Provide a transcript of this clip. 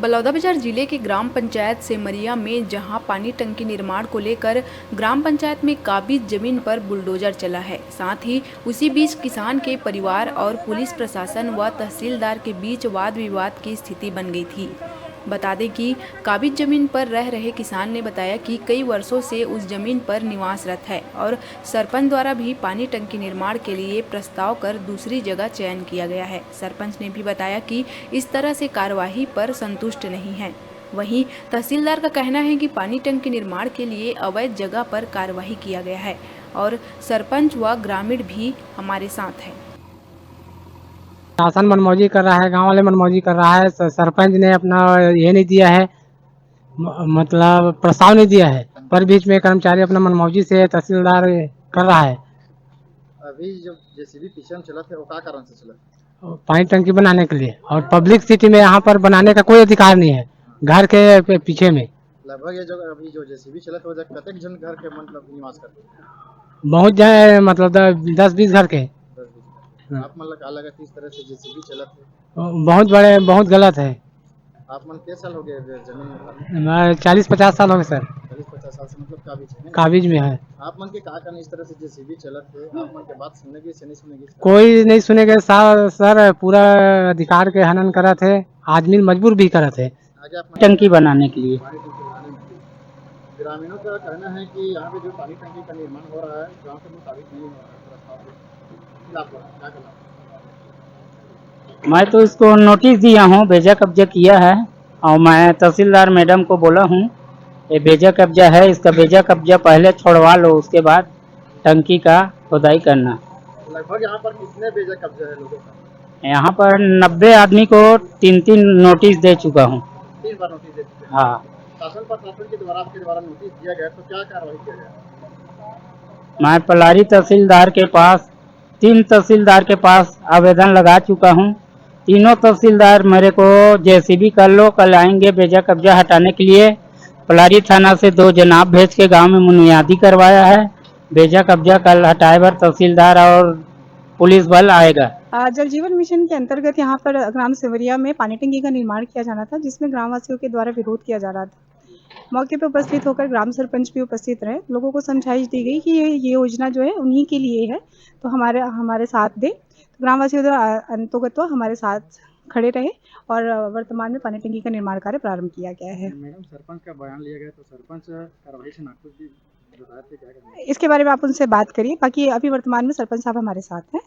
बलौदाबाजार जिले के ग्राम पंचायत सेमरिया में जहां पानी टंकी निर्माण को लेकर ग्राम पंचायत में काबिज जमीन पर बुलडोजर चला है, साथ ही उसी बीच किसान के परिवार और पुलिस प्रशासन व तहसीलदार के बीच वाद विवाद की स्थिति बन गई थी। बता दें कि काबिज जमीन पर रह रहे किसान ने बताया कि कई वर्षों से उस जमीन पर निवासरत है और सरपंच द्वारा भी पानी टंकी निर्माण के लिए प्रस्ताव कर दूसरी जगह चयन किया गया है। सरपंच ने भी बताया कि इस तरह से कार्यवाही पर संतुष्ट नहीं है। वहीं तहसीलदार का कहना है कि पानी टंकी निर्माण के लिए अवैध जगह पर कार्यवाही किया गया है और सरपंच व ग्रामीण भी हमारे साथ है। शासन मनमौजी कर रहा है, गांव वाले मनमौजी कर रहा है। सरपंच ने अपना ये नहीं दिया है, मतलब प्रस्ताव नहीं दिया है, पर बीच में कर्मचारी अपना मनमौजी से तहसीलदार कर रहा है। अभी जो जेसीबी पीछे में चला थे वो क्या कारण से चला? पानी टंकी बनाने के लिए, और पब्लिक सिटी में यहाँ पर बनाने का कोई अधिकार नहीं है, घर के पीछे में। लगभग ये जो अभी जो जेसीबी चला था वो कतक जन घर के मतलब निवास करते हैं? बहुत जगह मतलब 10-20 घर के। 10-20 आप मतलब क्या लगा इस तरह से जेसीबी चला थे? बहुत बड़े, बहुत गलत है। आप मन कितने साल हो गए जमीन में? 40-50 साल हो गए सर। 40-50 साल से मतलब काबिज है? काबिज में है। आप मन के क्या कारण इस तरह से जेसीबी चला थे? आप मन के बात सुनेगी से नहीं सुनेगी? कोई नहीं सुनेगा सर, पूरा अधिकार के हनन करा थे, आदमी मजबूर भी करा थे आगे आप टंकी बनाने के लिए। पानी टंकी बनाने के लिए ग्रामीणों का कहना है कि यहाँ पे जो पानी टंकी का निर्माण हो रहा है गाँव के मुताबिक नहीं हो रहा है, प्रस्ताव के खिलाफ हो रहा है, क्या कहना? मैं तो इसको नोटिस दिया हूँ, भेजा कब्जा किया है और मैं तहसीलदार मैडम को बोला हूँ ये भेजा कब्जा है, इसका भेजा कब्जा पहले छोड़वा लो, उसके बाद टंकी का खुदाई करना। लगभग यहाँ पर कितने बेजा कब्जा है लोगों का? यहाँ पर 90 आदमी को 3-3 नोटिस दे चुका हूँ। 3 बार नोटिस दे चुके हैं। हाँ, शासन प्रशासन के द्वारा आपके द्वारा नोटिस दिया गया तो क्या कार्रवाई किया गया? मैं पलारी तहसीलदार के पास 3 तहसीलदार के पास आवेदन लगा चुका हूँ। तीनों तहसीलदार मेरे को जेसीबी कर लो, कल आएंगे भेजा कब्जा हटाने के लिए। पलारी थाना से 2 जनाब भेज के गांव में मुनियादी करवाया है। भेजा कब्जा कल हटाए पर तहसीलदार और पुलिस बल आएगा। जल जीवन मिशन के अंतर्गत यहाँ पर ग्राम सेमरिया में पानी टंकी का निर्माण किया जाना था, जिसमें ग्रामवासियों के द्वारा विरोध किया जा रहा था। मौके पर उपस्थित होकर ग्राम सरपंच भी उपस्थित रहे। लोगों को समझाइश दी गई कि ये योजना जो है उन्हीं के लिए है, तो हमारे साथ दे। तो ग्रामवासियों द्वारा अंतोगत हमारे साथ खड़े रहे और वर्तमान में पानी टंकी का निर्माण कार्य प्रारंभ किया गया है। मैडम, सरपंच का बयान लिया गया तो सरपंच कार्रवाई से नाखुश भी बताए थे, क्या करना है? इसके बारे में आप उनसे बात करिए। बाकी अभी वर्तमान में सरपंच साहब हमारे साथ हैं।